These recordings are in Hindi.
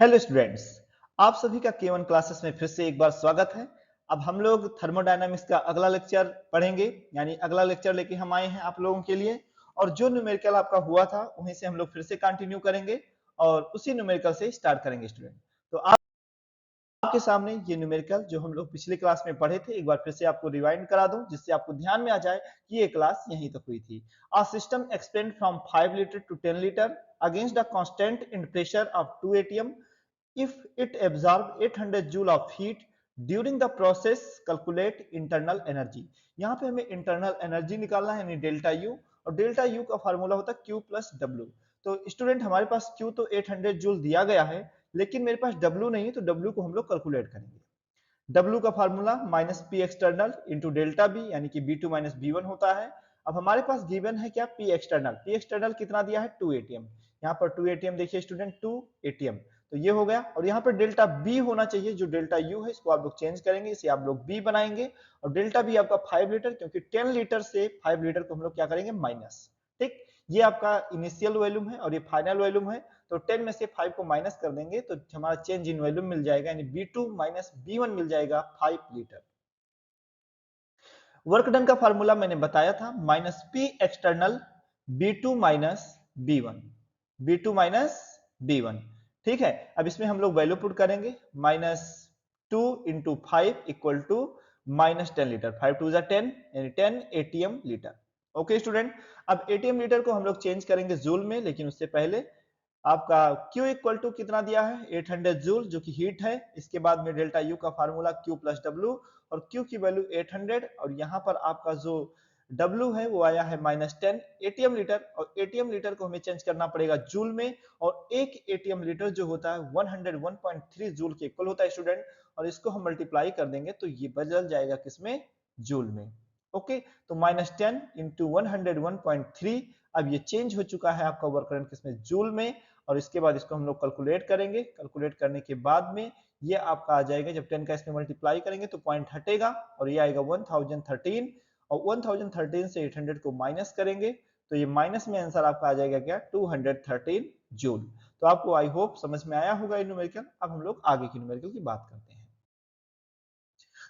हेलो स्टूडेंट्स, आप सभी का K1 क्लासेस में फिर से एक बार स्वागत है। अब हम लोग थर्मोडायनामिक्स का अगला लेक्चर पढ़ेंगे, यानी अगला लेक्चर लेके हम आए हैं आप लोगों के लिए। और जो न्यूमेरिकल आपका हुआ था वहीं से हम लोग फिर से कंटिन्यू करेंगे और उसी न्यूमेरिकल से स्टार्ट करेंगे स्टूडेंट। तो आपके सामने ये न्यूमेरिकल जो हम लोग पिछले क्लास में पढ़े थे, एक बार फिर से आपको रिवाइंड करा दूं जिससे आपको ध्यान में आ जाए कि ये क्लास यहीं तक हुई थी। A system expand from 5 liter to 10 liter against a constant in pressure of 2 atm if it absorbed 800 joule of heat during the process calculate internal energy। यहाँ पे हमें इंटरनल एनर्जी निकालना है यानी डेल्टा यू, और डेल्टा यू का फार्मूला होता है Q प्लस डब्ल्यू। तो स्टूडेंट हमारे पास Q तो 800 जूल दिया गया है, लेकिन मेरे पास W नहीं है, तो W को हम लोग कैलकुलेट करेंगे। W का formula minus P external into delta V यानी कि B2 माइनस B1 होता है। अब हमारे पास गिवन है क्या, पी एक्सटर्नल। पी एक्सटर्नल कितना दिया है, 2 एटीएम। यहाँ पर 2 एटीएम देखिए स्टूडेंट, 2 एटीएम, तो ये हो गया। और यहाँ पर डेल्टा बी होना चाहिए, जो डेल्टा यू है इसको आप लोग चेंज करेंगे, इसे आप लोग बी बनाएंगे। और डेल्टा बी आपका 5 लीटर, क्योंकि 10 लीटर से 5 लीटर को हम लोग क्या करेंगे, माइनस। ठीक, ये आपका इनिशियल वॉल्यूम है और ये फाइनल वॉल्यूम है। तो 10 में से 5 को माइनस कर देंगे तो हमारा चेंज इन वॉल्यूम मिल जाएगा, यानी B2 माइनस B1 मिल जाएगा 5 लीटर। वर्क डन का फार्मूला मैंने बताया था, minus P external B2 minus B1, B2 minus B1। ठीक है, अब इसमें हम लोग वैल्यू पुट करेंगे, minus 2 into 5 equal to minus 10 litre. 5 to 10 यानी 10 एटीएम लीटर। ओके स्टूडेंट, अब एटीएम लीटर को हम लोग चेंज करेंगे जूल में, लेकिन उससे पहले आपका Q इक्वल टू कितना दिया है, 800 जूल, जो कि हीट है। इसके बाद में डेल्टा U का फार्मूला Q प्लस W, और Q की वैल्यू 800, और यहाँ पर आपका जो W है वो आया है माइनस 10 एटीएम लीटर। और एटीएम लीटर को हमें चेंज करना पड़ेगा जूल में, और एक एटीएम लीटर जो होता है 101.3 जूल के इक्वल होता है स्टूडेंट। और इसको हम मल्टीप्लाई कर देंगे तो ये बदल जाएगा किसमें, जूल में। ओके, तो माइनस 10 इंटू 101.3, अब ये चेंज हो चुका है आपका वर्क डन किसमें, जूल में। और इसके बाद इसको हम लोग कैलकुलेट करेंगे। कैलकुलेट करने के बाद में ये आपका आ जाएगा, जब 10 का इसमें मल्टीप्लाई करेंगे तो पॉइंट हटेगा और ये आएगा 1013। और 1013 से 800 को माइनस करेंगे तो ये माइनस में आंसर आपका आ जाएगा क्या, 213 जूल। तो आपको आई होप समझ में आया होगा ये न्यूमेरिकल। अब हम लोग आगे की न्यूमेरिकल की बात करते हैं।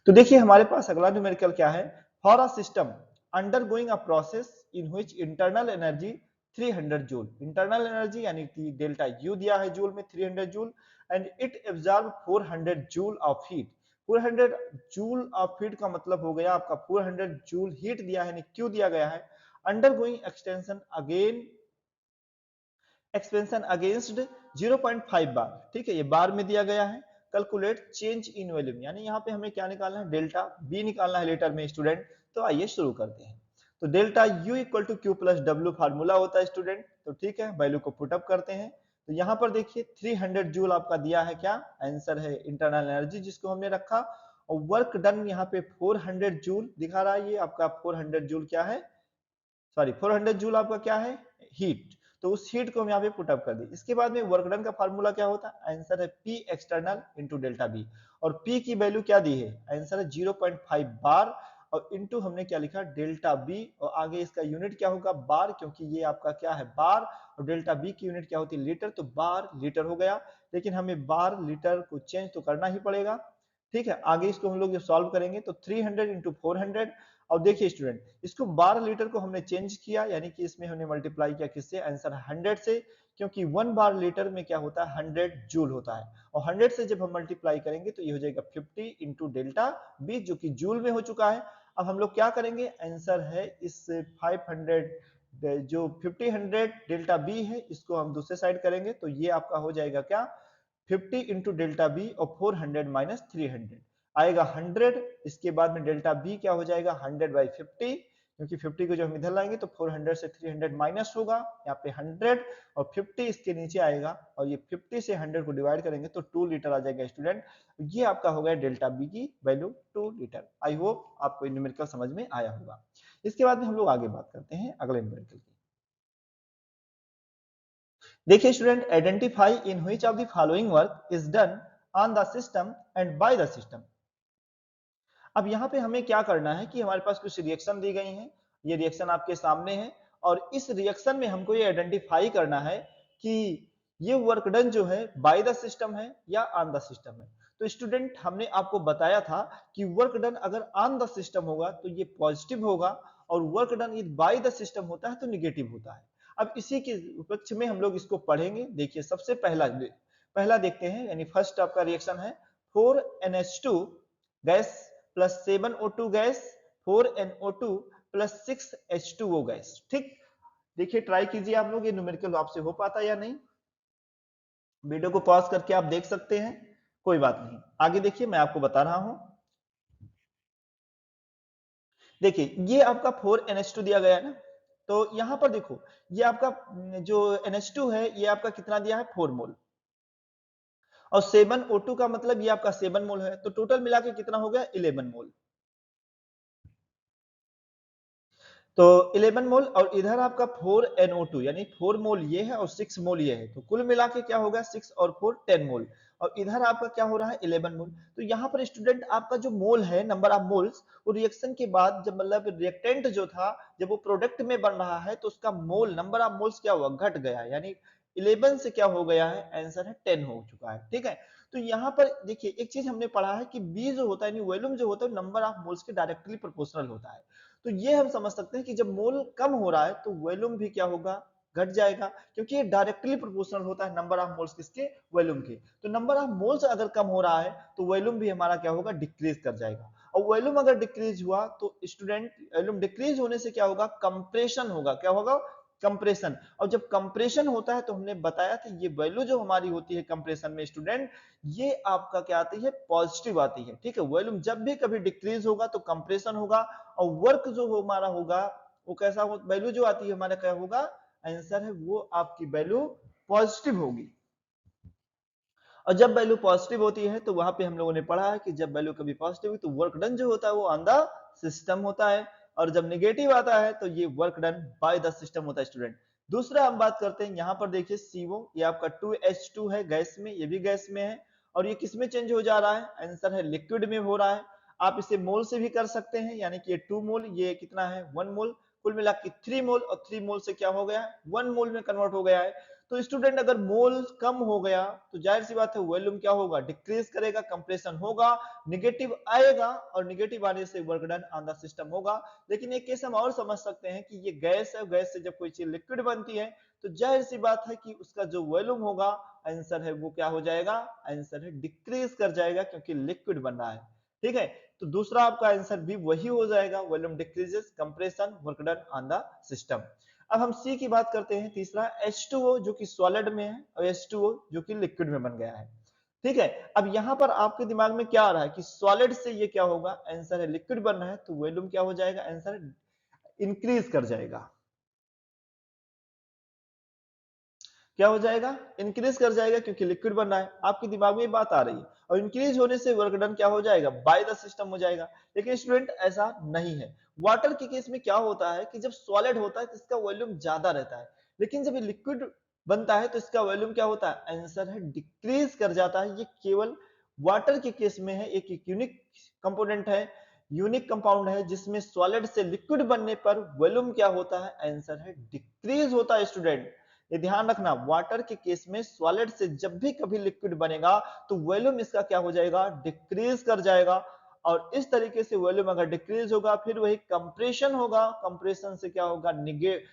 तो देखिए हमारे पास अगला न्यूमेरिकल क्या है, for a system undergoing a process in which internal energy 300 joule. Internal energy यानी कि डेल्टा यू दिया है जूल में 300 joule, and it absorb 400 joule of heat. 400 joule of heat का मतलब हो गया आपका 400 जूल हीट दिया है, यानी क्यू दिया गया है। अंडरगोइंग एक्सपेंशन अगेंस्ट 0.5 बार। ठीक है, ये बार में दिया गया है। कैलकुलेट चेंज इन वॉल्यूम, यानी यहाँ पे हमें क्या निकालना है, डेल्टा बी निकालना है लीटर में स्टूडेंट। तो आइए शुरू करते हैं। तो delta U equal to Q plus W formula होता है स्टूडेंट। तो ठीक है, वैल्यू को पुटअप करते हैं। तो यहाँ पर देखिए 300 जूल आपका दिया है, क्या आंसर है, इंटरनल एनर्जी जिसको हमने रखा। और वर्क डन यहाँ पे 400 जूल दिखा रहा है, ये आपका 400 जूल क्या है, सॉरी 400 जूल आपका क्या है, हीट। तो उस हीट को हम यहाँ पे पुटअप कर दी। इसके बाद में वर्क डन का फार्मूला क्या होता है, आंसर है P external into delta V. और पी की वैल्यू क्या दी है, आंसर है 0.5 बार, और इंटू हमने क्या लिखा, डेल्टा बी। और आगे इसका यूनिट क्या होगा, बार, क्योंकि ये आपका क्या है, बार। और डेल्टा बी की यूनिट क्या होती है, लीटर, तो बार लीटर हो गया। लेकिन हमें बार लीटर को चेंज तो करना ही पड़ेगा। ठीक है, आगे इसको हम लोग सॉल्व करेंगे तो 300 इंटू 400। और देखिए स्टूडेंट, इसको 12 लीटर को हमने चेंज किया, यानी कि इसमें हमने मल्टीप्लाई किया किससे, आंसर 100 से, क्योंकि 1 बार लीटर में क्या होता है, 100 जूल होता है। और 100 से जब हम मल्टीप्लाई करेंगे तो ये हो जाएगा 50 इंटू डेल्टा बी, जो कि जूल में हो चुका है। अब हम लोग क्या करेंगे, आंसर है इस 500 जो 50 डेल्टा बी है, इसको हम दूसरे साइड करेंगे तो ये आपका हो जाएगा क्या, 50 इंटू डेल्टा बी और 400 माइनस 300 आएगा 100। इसके बाद में डेल्टा बी क्या हो जाएगा, 100/50, क्योंकि 50 को जब हम इधर लाएंगे तो 400 से 300 माइनस होगा, यहाँ पे 100 और 50 इसके नीचे आएगा। और ये 50 से 100 को डिवाइड करेंगे तो 2 लीटर आ जाएगा स्टूडेंट। ये आपका हो गया डेल्टा बी की वैल्यू 2 लीटर। आई होप आपको न्यूमेरिकल समझ में आया होगा। इसके बाद में हम लोग आगे बात करते हैं अगले न्यूमेरिकल की। देखिए student, identify in which of the following work is done on the system and by the system. अब यहाँ पे हमें क्या करना है कि हमारे पास कुछ रिएक्शन दी गई हैं, ये रिएक्शन आपके सामने है। और इस रिएक्शन में हमको ये आइडेंटिफाई करना है कि ये वर्क डन जो है बाय द सिस्टम है या ऑन द सिस्टम है। तो स्टूडेंट हमने आपको बताया था कि वर्क डन अगर ऑन द सिस्टम होगा तो ये पॉजिटिव होगा, और वर्क डन यदि बाय द सिस्टम होता है तो निगेटिव होता है। अब इसी के उपलक्ष्य में हम लोग इसको पढ़ेंगे। देखिए सबसे पहला देखते हैं, यानी फर्स्ट आपका रिएक्शन है 4NH2 gas plus 7O2 gas 4NO2 plus 6H2O gas. ठीक, देखिए ट्राई कीजिए आप लोग, ये न्यूमेरिकल आपसे हो पाता या नहीं। वीडियो को पॉज करके आप देख सकते हैं, कोई बात नहीं। आगे देखिए मैं आपको बता रहा हूं। देखिए ये आपका 4NH2 दिया गया है ना, तो यहां पर देखो ये आपका जो NH2 है ये आपका कितना दिया है 4 मोल, और 7O2 का मतलब ये आपका 7 मोल है, तो टोटल मिला के कितना हो गया 11 मोल। तो 11 मोल, और इधर आपका 4NO2 यानी 4 मोल ये है और 6 मोल ये है, तो कुल मिला के क्या होगा 6 और 4 10 मोल, और इधर आपका क्या हो रहा है 11 मोल। तो यहाँ पर स्टूडेंट आपका जो मोल है, नंबर ऑफ मोल्स, वो रिएक्शन के बाद जब मतलब रिएक्टेंट जो था जब वो प्रोडक्ट में बन रहा है तो उसका मोल नंबर ऑफ मोल्स क्या हुआ घट गया, यानी 11 से क्या हो गया है आंसर है 10 हो चुका है। ठीक है, तो यहाँ पर देखिए एक चीज हमने पढ़ा है कि बी जो होता है वॉल्यूम जो होता है नंबर ऑफ मोल्स के डायरेक्टली प्रोपोर्शनल होता है। तो ये हम समझ सकते हैं कि जब मोल कम हो रहा है तो वॉल्यूम भी क्या होगा घट जाएगा, क्योंकि ये डायरेक्टली प्रोपोर्शनल होता है नंबर ऑफ मोल्स किसके वॉल्यूम के। तो नंबर ऑफ मोल्स अगर कम हो रहा है तो वॉल्यूम भी हमारा क्या होगा डिक्रीज कर जाएगा, और वॉल्यूम अगर डिक्रीज हुआ तो स्टूडेंट वॉल्यूम डिक्रीज होने से क्या होगा कंप्रेशन होगा, क्या होगा कंप्रेशन। और जब कंप्रेशन होता है तो हमने बताया था ये वैल्यू जो हमारी होती है कंप्रेशन में स्टूडेंट, ये आपका क्या आती है पॉजिटिव आती है। ठीक है, वॉल्यूम जब भी कभी डिक्रीज होगा तो कंप्रेशन होगा, और वर्क जो हमारा होगा वो कैसा हो, वैल्यू जो आती है हमारा क्या होगा आंसर है वो आपकी वैल्यू पॉजिटिव होगी। और जब वैल्यू पॉजिटिव होती है तो वहां पे हम लोगों ने पढ़ा है कि जब वैल्यू कभी पॉजिटिव हुई तो वर्क डन जो होता है वो ऑन द सिस्टम होता है, और जब निगेटिव आता है तो ये work done by the system होता है स्टूडेंट। दूसरा हम बात करते हैं, यहाँ पर देखिए CO ये आपका 2H2 है गैस में, ये भी गैस में है, और ये किस में चेंज हो जा रहा है आंसर है लिक्विड में हो रहा है। आप इसे मोल से भी कर सकते हैं, यानी कि ये 2 मोल ये कितना है 1 मोल, कुल मिला के 3 मोल, और 3 मोल से क्या हो गया 1 मोल में कन्वर्ट हो गया है। तो स्टूडेंट अगर मोल कम हो गया तो जाहिर सी बात है वॉल्यूम क्या होगा डिक्रीज करेगा, कंप्रेशन होगा, निगेटिव आएगा, और निगेटिव आने से work done on the system होगा। लेकिन एक केस हम और समझ सकते हैं कि ये गैस है, गैस से जब कोई चीज लिक्विड बनती है तो जाहिर सी बात है कि उसका जो वॉल्यूम होगा आंसर है वो क्या हो जाएगा आंसर है डिक्रीज कर जाएगा, क्योंकि लिक्विड बन रहा है। ठीक है, तो दूसरा आपका आंसर भी वही हो जाएगा, volume decreases compression work done on the system. अब हम सी की बात करते हैं, तीसरा H2O जो कि सॉलिड में है, और H2O जो कि लिक्विड में बन गया है। ठीक है, अब यहां पर आपके दिमाग में क्या आ रहा है कि सॉलिड से ये क्या होगा आंसर है लिक्विड बन रहा है तो वॉल्यूम क्या हो जाएगा आंसर इंक्रीज कर जाएगा। क्या हो जाएगा इंक्रीज कर जाएगा, क्योंकि लिक्विड बन रहा है। आपके दिमाग में ये बात आ रही है, और इंक्रीज होने से वर्क डन क्या हो जाएगा बाय द सिस्टम हो जाएगा। लेकिन स्टूडेंट ऐसा नहीं है। वाटर के केस में क्या होता है कि जब सॉलिड होता है तो इसका वॉल्यूम ज्यादा रहता है, लेकिन जब ये लिक्विड बनता है तो इसका वॉल्यूम क्या होता है आंसर है डिक्रीज कर जाता है। ये केवल वाटर के केस में है, एक यूनिक कंपोनेंट है, यूनिक कंपाउंड है जिसमें सॉलिड से लिक्विड बनने पर वॉल्यूम क्या होता है आंसर है डिक्रीज होता है। स्टूडेंट ये ध्यान रखना, वाटर के केस में सॉलिड से जब भी कभी लिक्विड बनेगा तो वॉल्यूम इसका क्या हो जाएगा डिक्रीज कर जाएगा, और इस तरीके से वॉल्यूम अगर डिक्रीज होगा फिर वही कंप्रेशन होगा, कंप्रेशन से क्या होगा निगेट,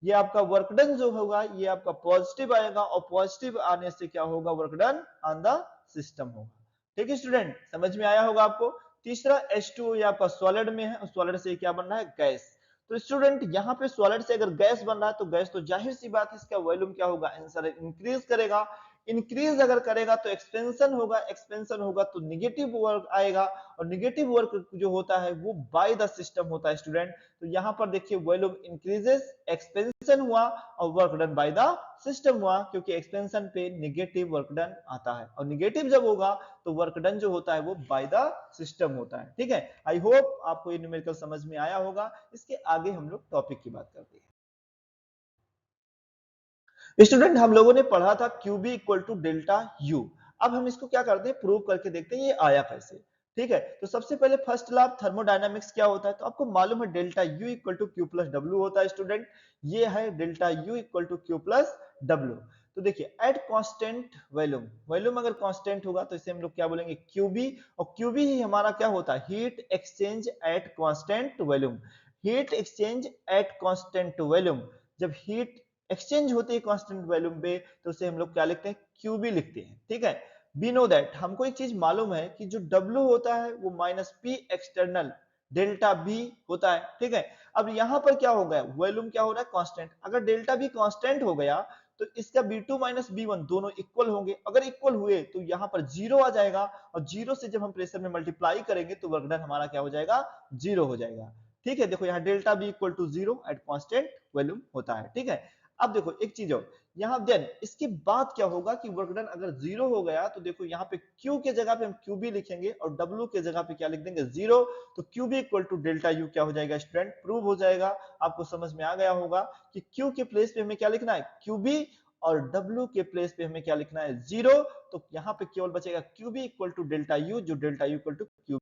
ये आपका वर्क डन जो होगा ये आपका पॉजिटिव आएगा, और पॉजिटिव आने से क्या होगा work done on the system होगा। ठीक है स्टूडेंट, समझ में आया होगा आपको। तीसरा H2O ये आपका सॉलिड में है, और सॉलिड से क्या बन रहा है गैस। तो स्टूडेंट यहाँ पे सॉलिड से अगर गैस बन रहा है तो गैस तो जाहिर सी बात है इसका वॉल्यूम क्या होगा आंसर इंक्रीज करेगा। इंक्रीज अगर करेगा तो एक्सपेंशन होगा, एक्सपेंशन होगा तो निगेटिव वर्क आएगा, और निगेटिव वर्क जो होता है वो बाय द सिस्टम होता है स्टूडेंट। तो यहाँ पर देखिए वॉल्यूम इंक्रीजेस, एक्सपेंशन हुआ, और work done by the system हुआ, क्योंकि एक्सपेंशन पे निगेटिव वर्क डन आता है, और निगेटिव जब होगा तो वर्क डन जो होता है वो बाय द सिस्टम होता है। ठीक है, आई होप आपको ये न्यूमेरिकल समझ में आया होगा। इसके आगे हम लोग टॉपिक की बात करते हैं। स्टूडेंट हम लोगों ने पढ़ा था QB equal to delta U। अब हम इसको क्या करते हैं प्रूव करके देखते हैं ये आया कैसे। ठीक है, तो सबसे पहले फर्स्ट लॉ ऑफ थर्मोडायनामिक्स क्या होता है, तो आपको मालूम है delta U equal to Q plus W होता है स्टूडेंट। ये है delta U equal to Q plus W। तो देखिए एट कांस्टेंट वॉल्यूम, वॉल्यूम अगर कांस्टेंट होगा तो इसे हम लोग क्या बोलेंगे क्यूबी, और क्यूबी ही हमारा क्या होता है heat exchange eight constant volume. Heat exchange eight constant volume, जब हीट एक्सचेंज होती है कांस्टेंट वॉल्यूम पे तो उसे हम लोग क्या लिखते हैं क्यूबी लिखते हैं, ठीक है। वी नो दैट, हमको एक चीज मालूम है कि जो W होता है वो minus P external delta V होता है, ठीक है। अब यहां पर क्या हो गया वॉल्यूम क्या हो रहा है कांस्टेंट, अगर डेल्टा बी कांस्टेंट हो गया तो इसका B2 माइनस B1 दोनों इक्वल होंगे, अगर इक्वल हुए तो यहां पर जीरो आ जाएगा, और जीरो से जब हम प्रेशर में मल्टीप्लाई करेंगे तो वर्क डन हमारा क्या हो जाएगा जीरो हो जाएगा, ठीक है। देखो यहाँ delta V equal to zero at constant volume होता है, ठीक है। अब देखो एक चीज और यहाँ देन इसके बाद क्या होगा कि वर्क डन अगर जीरो हो गया तो देखो यहाँ पे Q के जगह पे हम QB लिखेंगे और W के जगह पे क्या लिख देंगे जीरो, तो QB equal to delta U क्या हो जाएगा स्टूडेंट प्रूव हो जाएगा। आपको समझ में आ गया होगा कि Q के प्लेस पे हमें क्या लिखना है QB, और W के प्लेस पे हमें क्या लिखना है जीरो, तो यहाँ पे केवल बचेगा QB equal to delta U, जो delta U equal to QB